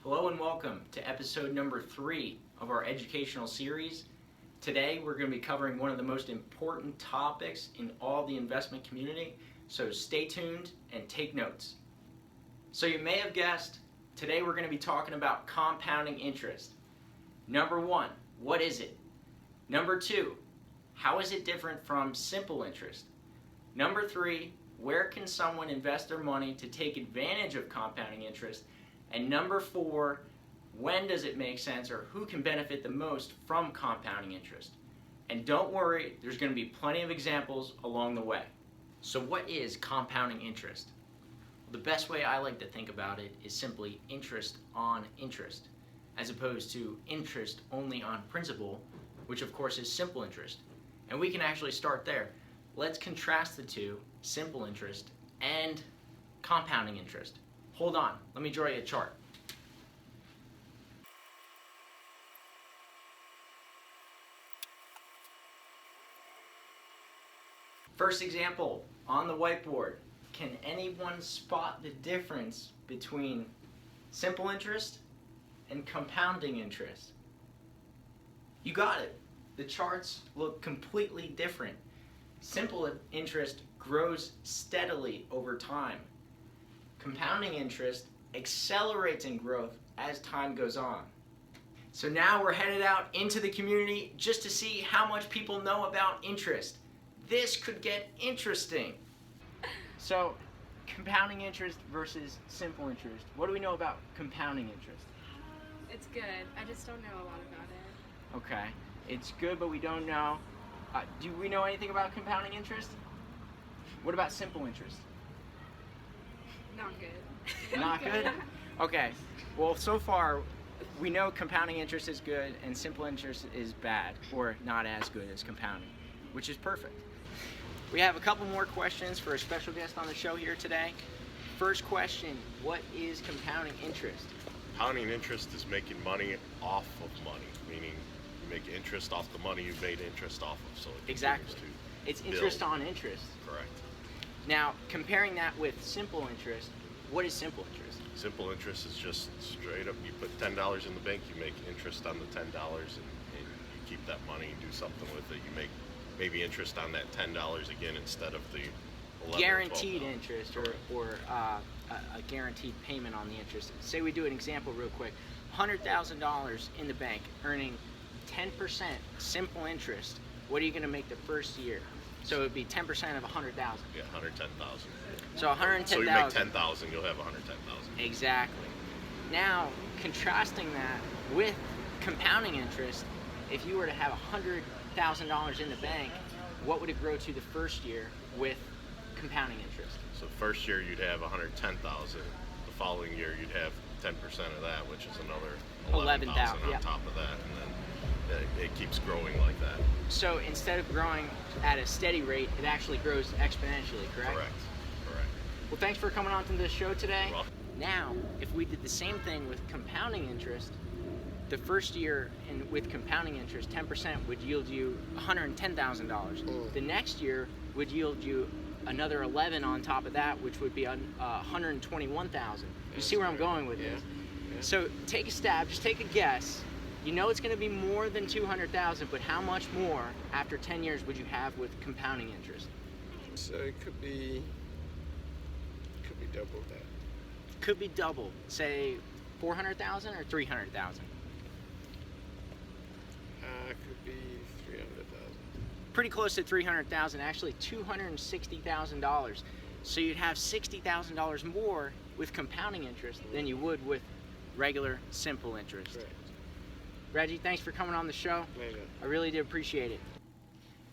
Hello and welcome to episode number 3 of our educational series. Today we're going to be covering one of the most important topics in all the investment community, so stay tuned and take notes. So you may have guessed, today we're going to be talking about compounding interest. Number 1, what is it? Number 2, how is it different from simple interest? Number 3, where can someone invest their money to take advantage of compounding interest? And number 4, when does it make sense, or who can benefit the most from compounding interest? And don't worry, there's going to be plenty of examples along the way. So what is compounding interest? The best way I like to think about it is simply interest on interest, as opposed to interest only on principal, which of course is simple interest. And we can actually start there. Let's contrast the two, simple interest and compounding interest. Hold on, let me draw you a chart. First example, on the whiteboard. Can anyone spot the difference between simple interest and compounding interest? You got it. The charts look completely different. Simple interest grows steadily over time. Compounding interest accelerates in growth as time goes on. So now we're headed out into the community just to see how much people know about interest. This could get interesting. So, compounding interest versus simple interest. What do we know about compounding interest? It's good. I just don't know a lot about it. Okay, it's good, but we don't know. Do we know anything about compounding interest? What about simple interest? Not good. Not good? Okay. Well, so far, we know compounding interest is good and simple interest is bad, or not as good as compounding, which is perfect. We have a couple more questions for a special guest on the show here today. First question, what is compounding interest? Compounding interest is making money off of money, meaning you make interest off the money you made interest off of, so it Exactly. continues It's to interest build. on interest. Correct. Now, comparing that with simple interest, what is simple interest? Simple interest is just straight up, you put $10 in the bank, you make interest on the $10 and you keep that money and do something with it. You make maybe interest on that $10 again instead of the 11 Guaranteed or $12. interest or a guaranteed payment on the interest. Say we do an example real quick. $100,000 in the bank earning 10% simple interest. What are you going to make the first year? So it would be 10% of 100,000. Yeah, 110,000. So 110,000. So you make 10,000, you'll have 110,000. Exactly. Now, contrasting that with compounding interest, if you were to have $100,000 in the bank, what would it grow to the first year with compounding interest? So first year you'd have 110,000. The following year you'd have 10% of that, which is another 11,000 on yep. top of that, and then it keeps growing like that. So instead of growing at a steady rate, it actually grows exponentially, correct? Correct. Well, thanks for coming on to the show today. Well, Now, if we did the same thing with compounding interest, the first year with compounding interest, 10% would yield you $110,000. The next year would yield you another 11 on top of that, which would be $121,000. You see where I'm going with this? Yeah. So take a stab, just take a guess. You know it's going to be more than $200,000, but how much more after 10 years would you have with compounding interest? So it could be double that. Could be double, say 400,000 or 300,000. Could be 300,000. Pretty close to 300,000, actually $260,000. So you'd have $60,000 more with compounding interest than you would with regular simple interest. Correct. Reggie, thanks for coming on the show. Later. I really did appreciate it.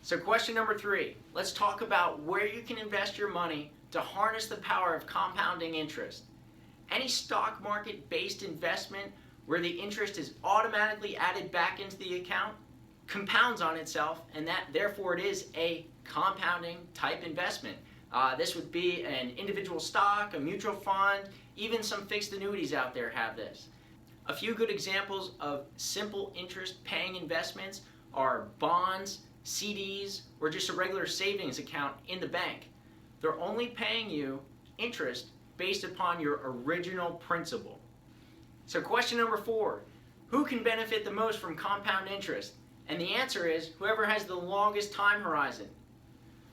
So question number 3, let's talk about where you can invest your money to harness the power of compounding interest. Any stock market based investment where the interest is automatically added back into the account compounds on itself, and that therefore it is a compounding type investment. This would be an individual stock, a mutual fund, even some fixed annuities out there have this. A few good examples of simple interest paying investments are bonds, CDs, or just a regular savings account in the bank. They're only paying you interest based upon your original principal. So question number 4, who can benefit the most from compound interest? And the answer is whoever has the longest time horizon.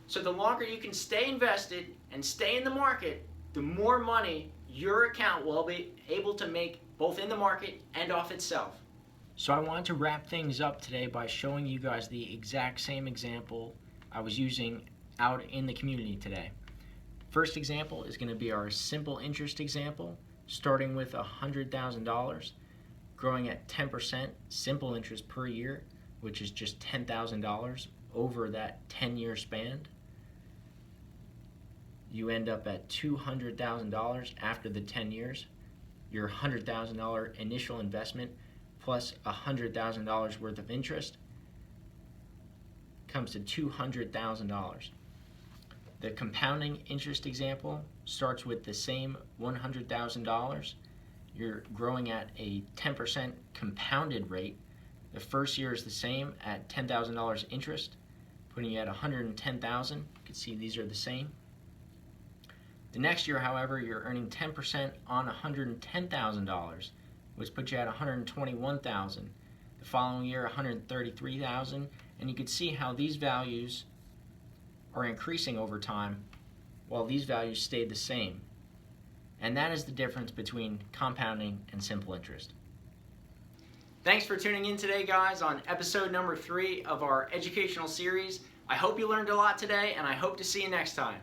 So the longer you can stay invested and stay in the market, the more money your account will be able to make both in the market and off itself. So I wanted to wrap things up today by showing you guys the exact same example I was using out in the community today. First example is going to be our simple interest example, starting with $100,000, growing at 10% simple interest per year, which is just $10,000 over that 10-year span. You end up at $200,000 after the 10 years. Your $100,000 initial investment plus $100,000 worth of interest comes to $200,000. The compounding interest example starts with the same $100,000. You're growing at a 10% compounded rate. The first year is the same at $10,000 interest, putting you at $110,000. You can see these are the same. The next year, however, you're earning 10% on $110,000, which puts you at $121,000. The following year, $133,000, and you can see how these values are increasing over time while these values stayed the same. And that is the difference between compounding and simple interest. Thanks for tuning in today, guys, on episode number 3 of our educational series. I hope you learned a lot today, and I hope to see you next time.